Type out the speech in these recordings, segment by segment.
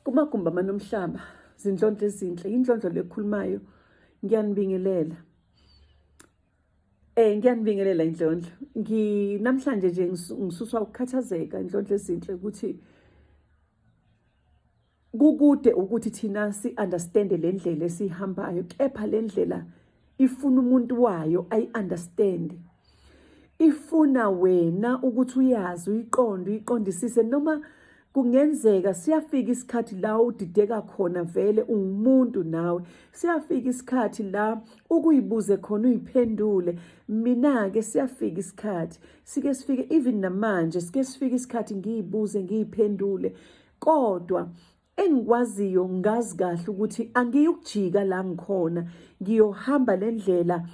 Kumagumba manomhlaba zindlondlo ezinhle indlondlo lekhulumayo ngiyanibingelela ngiyanibingelela indlondlo namhlanje nje ngisuswa ukukhathazeka indlondlo ezinhle ukuthi kukude ukuthi thina si-understande le ndlela esihambayo kepha le ndlela ifuna umuntu wayo ayi-understande ifuna wena ukuthi uyazi uyiqondisise noma kungenzeka siyafika isikhathi la udideka khona vele ungumuntu nawe siyafika isikhathi la ukuyibuze khona uyiphendule mina ke siyafika isikhathi sifike even namanje sifika isikhathi ngiyibuze ngiyiphendule kodwa engikwaziyo ngazi kahle ukuthi angiyukujika la ngikhona ngiyohamba le ndlela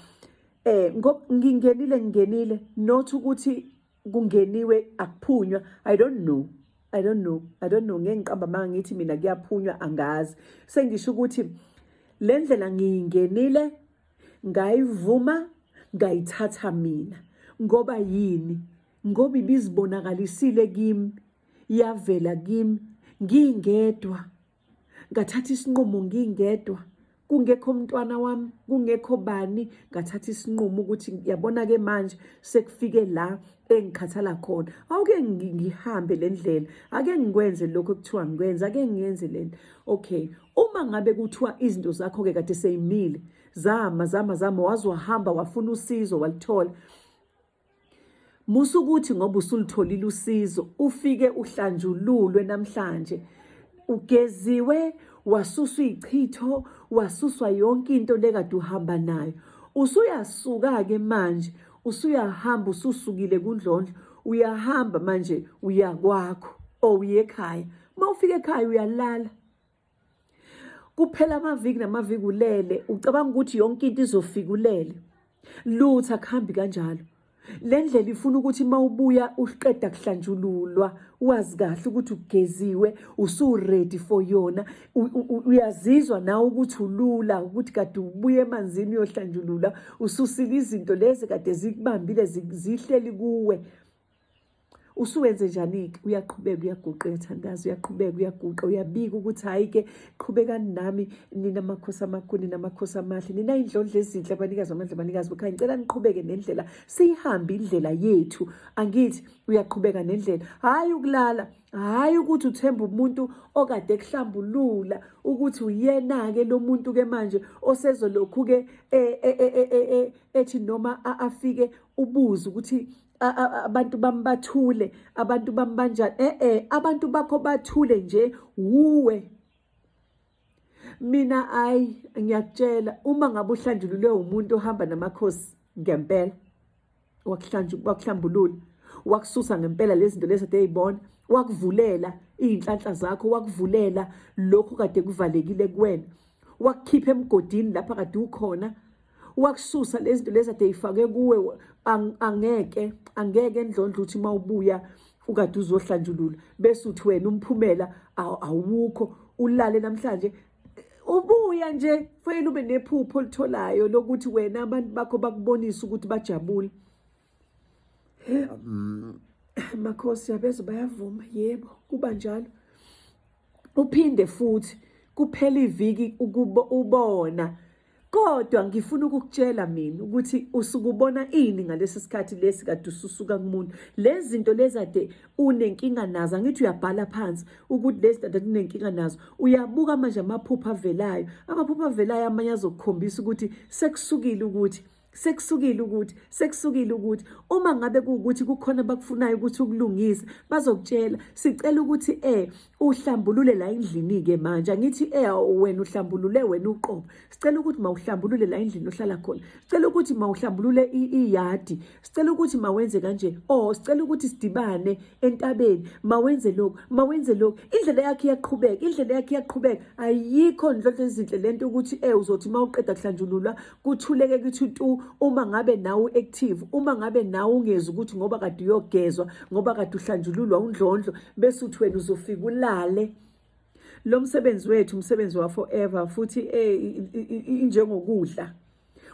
ngingenile not ukuthi kungeniwe akuphunywa I don't know ngeke ngiqamba manga ngithi mina kuyaphunywa angazi sengisho ukuthi le ndlela ngiyingenile ngayivuma ngayithatha mina ngoba yini ngoba ibizibonakalisile kimi yavela kimi ngingedwa ngathatha isinqumo ngingedwa kungekho umntwana wami kungekho bani ngathatha isinqumo ukuthi yabona ke manje sekufike la engikhathala khona awuke ngihambe le ndlela ake ngikwenze lokho ekuthiwa ngikwenza ake ngiyenze lento okay uma ngabe kuthiwa izinto zakho ke kade seyimile zama wazi wahamba wafuna usizo walithola musukuthi ngoba usulitholile usizo ufike uhlanjululwe namhlanje ugeziwe wasuswa ichitho wasuswa yonke into lekade uhamba nayo usuyasuka ke manje usuyahamba ususukile kundlondlo uyahamba manje uya kwakho uye ekhaya mawufika ekhaya uyalala kuphela amaviki namaviki ulele ucabanga ukuthi yonke into izofika ulele lutho akuhambi kanjalo le ndlela ifuna ukuthi mawubuya uqeda kuhlanjululwa wazi kahle ukuthi ugeziwe usu-ready for yona uyazizwa nawe ukuthi ulula ukuthi kade ubuye emanzini uyohlanjulula ususile izinto lezi kade zikubambile zihleli kuwe usuwenze njani-ke uyaqhubeka uyaguqa uyathandaza uyaqhubeka uyaguqa uyabika ukuthi hhayi-ke qhubekani nami nina amakhosi amakhulu nina amakhosi amahle nina iy'ndlondlo ezinhle abanikazi amandla abanikazi bekhaya ngicela niqhubeke nendlela siyihambe indlela yethu angithi uyaqhubeka nendlela hhayi ukulala hhayi ukuthi uthemba umuntu okade ekuhlambulula ukuthi uyena-ke lo muntu-ke manje osezolokhu-ke ethi noma afike ubuze ukuthi abantu bambathule abantu bambanjani abantu bakho bathule nje wuwe mina ngiyakutshela uma ngabe uhlanjululwe umuntu ohamba namakhosi ngempela wakuhlambulula wakususa ngempela lezi zinto lezi ade eyibona wakuvulela iy'nhlanhla zakho wakuvulela lokhu kade kuvalekile kuwena wakukhipha emgodini lapha kade ukhona wakususa lezi zinto lezi ade yifake kuwe angeke endlondlo ukuthi mawubuya ukade uzohlanjulula bese uthi wena umphumela awukho ulale namhlanje ubuya nje kufanele ube nephupho olitholayo lokuthi wena abantu bakho bakubonisa ukuthi bajabule makhosi yabeza bayavuma yebo kuba njalo uphinde futhi kuphela iviki ubona kodwa ngifuna ukukutshela mina ukuthi usukubona ini ngalesi sikhathi lesi kade ususuka kumuntu lezi zinto lezi ade unenkinga nazo angithi uyabhala phansi ukuthi lezi zinto ade unenkinga nazo uyabuka manje amaphupho avelayo amanye azokukhombisa ukuthi sekusukile ukuthi uma ngabe kuwukuthi kukhona bakufunayo ukuthi ukulungisa bazokutshela sicela ukuthi uhlambulule la endlini-ke manje angithi wena uhlambulule wena uqobo sicela ukuthi mawuhlambulule la endlini ohlala khona sicela ukuthi mawuhlambulule iyadi sicela ukuthi mawenze kanje sicela ukuthi sidibane entabeni mawenze lokhu indlela yakhe iyaqhubeka ayikho ndlondlo ezinhle lento ukuthi uzothi mawuqeda kuhlanjululwa kuthuleke kuthi tu uma ngabe nawe active uma ngabe nawe ungeza ukuthi ngoba kade uyogezwa ngoba kade uhlanjululwa undlondlo bese uthi wena uzofika ulale lo msebenzi wethu umsebenzi wa forever futhi injengokudla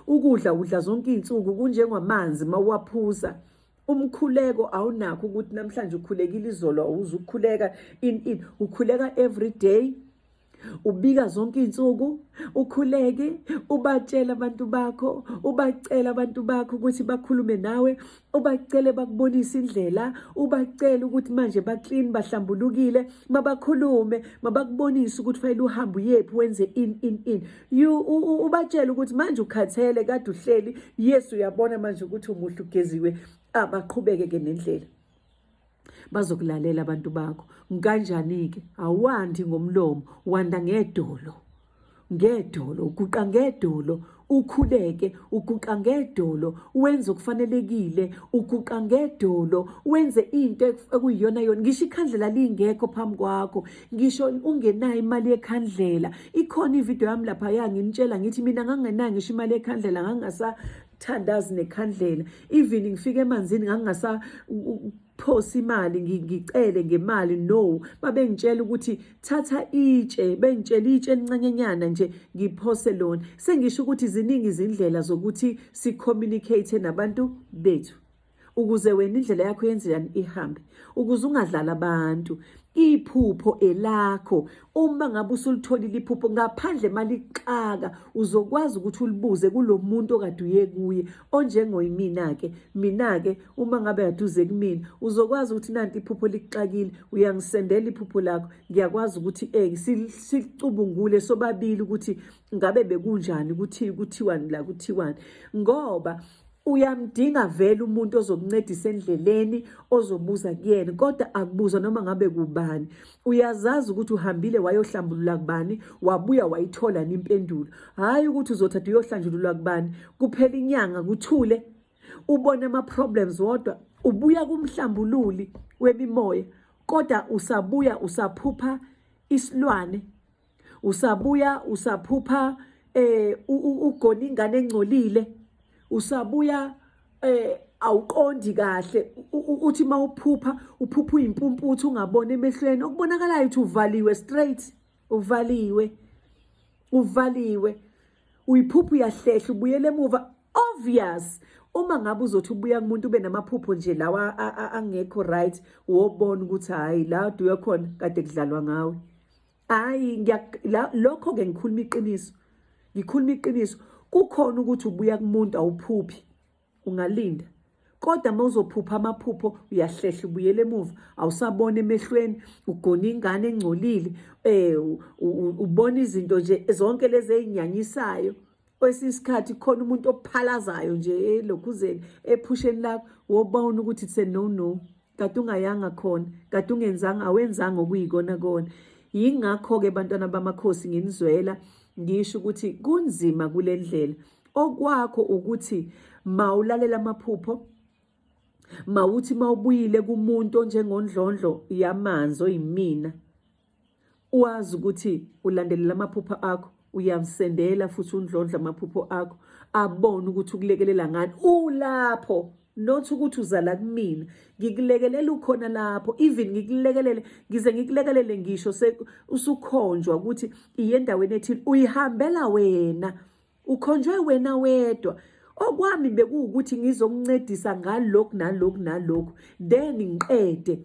udla zonke izinsuku kunjengamanzi mawaphuza umkhuleko awunakho ukuthi namhlanje ukhulekile izolo awuzukhuleka ukhuleka every day ubika zonke iy'nsuku, ukhuleke, ubatshela abantu bakho, ubacela abantu bakho ukuthi bakhulume nawe, ubacele bakubonise indlela, ubacele ukuthi manje baklini bahlambulukile, mabakhulume, mabakubonise ukuthi fanele uhambe uyephi wenze in. Ubatshele ukuthi manje ukhathele kade uhleli, yes uyabona manje ukuthi umuhle ugeziwe, abaqhubeke-ke nendlela. Bazokulalela abantu bakho. Kanjani-ke? Awandi ngomlomo, wanda ngedolo. Ngedolo, uguqa ngedolo, ukhuleke, uguqa ngedolo, wenze okufanelekile, uguqa ngedolo, wenze into ekuyiyona yona. Ngisho ikhandlela lingekho phambi kwakho, ngisho ungenayo imali yekhandlela. Ikhona ividiyo yami lapha yanginitshela ngithi mina ngangenayo ngisho imali yekhandlela, ngangasathandazi nekhandlela. Even ngifike emanzini phosa imali ngicele ngemali, no, babengitshela ukuthi thatha itshe, bengitshela itshe elincanyenyana nje ngiphose lona. Sengisho ukuthi ziningi izindlela zokuthi si-communicate nabantu bethu, ukuze wena indlela yakho yenzani ihambe, ukuze ungadlala abantu. Iphupho elakho. Uma ngabe usulitholile iphupho, ngaphandle malixaka, uzokwazi ukuthi ulibuze kulo muntu okade uye kuye, onjengoyimina-ke. Mina-ke uma ngabe aduze kumina, uzokwazi ukuthi nanti iphupho likuxakile, uyangisendela iphupho lakho, ngiyakwazi ukuthi sicubungule sobabili ukuthi ngabe bekunjani, kuthiwani. Ngoba uyamdinga vele umuntu ozokuncedisa endleleni, ozobuza kuyena, kodwa akubuza noma ngabe kubani. Uyazazi ukuthi uhambile wayohlambulula kubani, wabuya wayithola impendulo. Hhayi ukuthi uzothatha uyohlanjululwa kubani, kuphela inyanga kuthule, ubone ama-problems wodwa, ubuya kumhlambululi wemimoya, kodwa usabuya usaphupha isilwane, usaphupha ugona ingane engcolile, usabuya awuqondi kahle, uthi mawuphupha uphupha uyimpumputhu, ungaboni emehlweni. Okubonakalayo ukuthi uvaliwe straight, uvaliwe, uyiphupha uyahlehla, ubuyele emuva. Obvious, uma ngabe uzothi ubuya kumuntu ube namaphupho nje lawa angekho right, wobona ukuthi hhayi la duya khona kade kudlalwa ngawe. Hhayi, lokho-ke ngikhuluma iqiniso. Kukhona ukuthi ubuya kumuntu awuphuphi, ungalinda. Kodwa uma uzophupha amaphupho, uyahlehla ubuyele emuva, awusabona emehlweni, ugona ingane engcolile, ubona izinto nje zonke lezi ey'nyanyisayo. Kwesinye isikhathi khona umuntu ophalazayo nje elokhuzeni ephusheni lakho, wobona ukuthi it's a no, kade ungayanga khona, kade awenzanga okuyikona kona. Yingakho-ke bantwana bamakhosi nginizwela ngisho ukuthi kunzima kule ndlela. Okwakho ukuthi mawulalela amaphupho, mawuthi mawubuyile kumuntu onjengondlondlo yamanzi oyimina, uwazi ukuthi ulandelela amaphupho akho, uyamsendela futhi undlondla amaphupho akho, abone ukuthi ukulekelela ngani ulapho. Not ukuthi uzala kumina, ngikulekelela ukhona lapho, even ngikulekelele, ngize ngikulekelele ngisho usukhonjwa ukuthi iye endaweni ethile, uyihambela wena, ukhonjwe wena wedwa. Okwami bekuwukuthi ngizokuncedisa ngalokhu nalokhu, then ngiqede.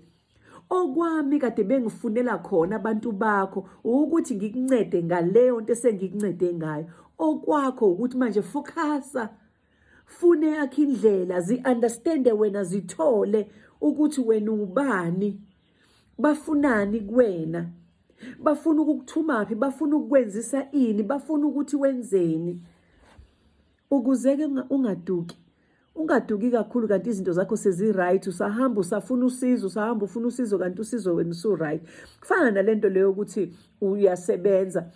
Okwami kade bengifunela khona abantu bakho ukuthi ngikuncede ngaleyo nto esengikuncede ngayo. Okwakho ukuthi manje focusa, fune yakho indlela, zi-understande wena, zithole ukuthi wena ubani, bafunani kuwena, bafuna ukukuthumaphi, bafuna ukukwenzisa ini, bafuna ukuthi wenzeni. Ukuze-ke ungaduki kakhulu kanti izinto zakho sezi-right, usahamba usafuna usizo, usahamba ufuna usizo kanti usizo wena usu-right. Kufana nalento leyo ukuthi uyasebenza,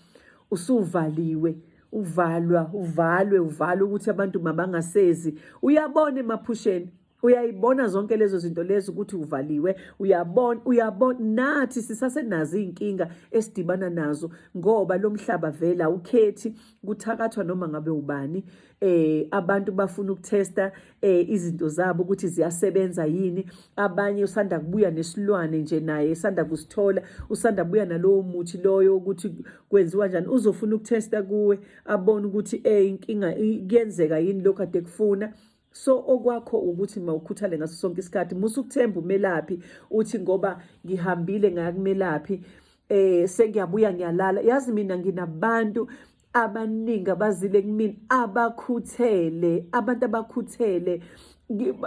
usuvaliwe, uvalwe ukuthi abantu mabangasezi. Uyabona emaphusheni, uyayibona zonke lezo zinto lezo ukuthi uvaliwe, uyabona. Nathi sisasenazo iy'nkinga esidibana nazo ngoba lo mhlaba vele awukhethi, kuthakathwa noma ngabe ubani. Abantu bafuna ukuthesta izinto zabo ukuthi ziyasebenza yini. Abanye usanda kubuya nesilwane nje naye esanda kusithola, usanda kubuya nalowo muthi loyo ukuthi kwenziwa njani, uzofuna ukuthesta kuwe, abone ukuthi inkinga kuyenzeka yini lokhu ade kufuna. So okwakho ukuthi mawukhuthale ngaso sonke isikhathi, musukuthemba umelaphi, uthi ngoba ngihambile ngakumelaphi sengiyabuya ngiyalala. Yazi mina nginabantu abaningi abazile kumina abakhuthele, abantu abakhuthele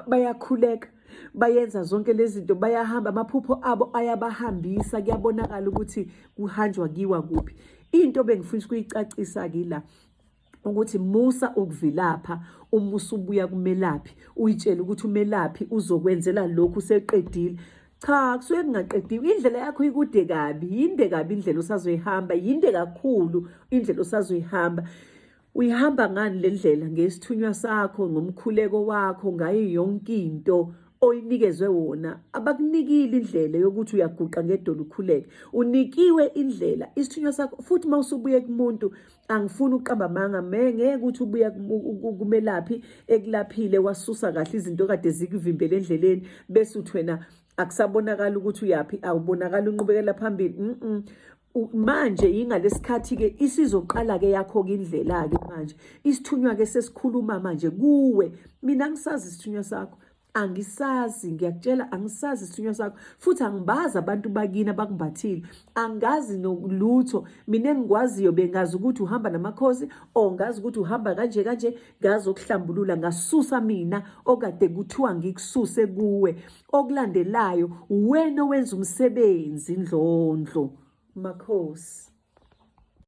bayakhuleka, bayenza zonke lezi zinto, bayahamba, amaphupho abo ayabahambisa, kuyabonakala ukuthi kuhanjwa kiwa kuphi. Into bengifisa ukuyicacisa-ke la ukuthi musa ukuvilapha uma usubuya kumelaphi, uyitshele ukuthi umelaphi uzokwenzela lokhu useqedile. Cha, kusuke kungaqediwe. Indlela yakho ikude kabi, yinde kabi indlela osazoyihamba, yinde kakhulu indlela osazoyihamba. Uyihamba ngani le ndlela? Ngesithunywa sakho, ngomkhuleko wakho, ngayo yonke into oyinikezwe wona. Abakunikile indlela yokuthi uyaguqa ngedolo ukhuleke, unikiwe indlela, isithunywa sakho. Futhi uma usubuye kumuntu, angifuni uqamba amanga, ngeke ukuthi ubuya kumelaphi ekulaphile wasusa kahle izinto kade zikuvimbele endleleni, bese uthi wena akusabonakala ukuthi uyaphi, awubonakala unqubekela phambili. Manje ingalesikhathi-ke isizoqala-ke yakho-ke indlela-ke manje. Isithunywa-ke sesikhuluma manje kuwe. Mina angisazi isithunywa sakho, angisazi, ngiyakutshela, angisazi isithunywa sakho. Futhi angibazi abantu bakini abakumbathile, angazi nolutho. Mina engikwaziyo bengazi ukuthi uhamba namakhosi, or ngazi ukuthi uhamba kanje kanje, ngazi okuhlambulula, ngasusa mina okade kuthiwa ngikususe kuwe. Okulandelayo wena owenza umsebenzi ndlondlo. Makhosi.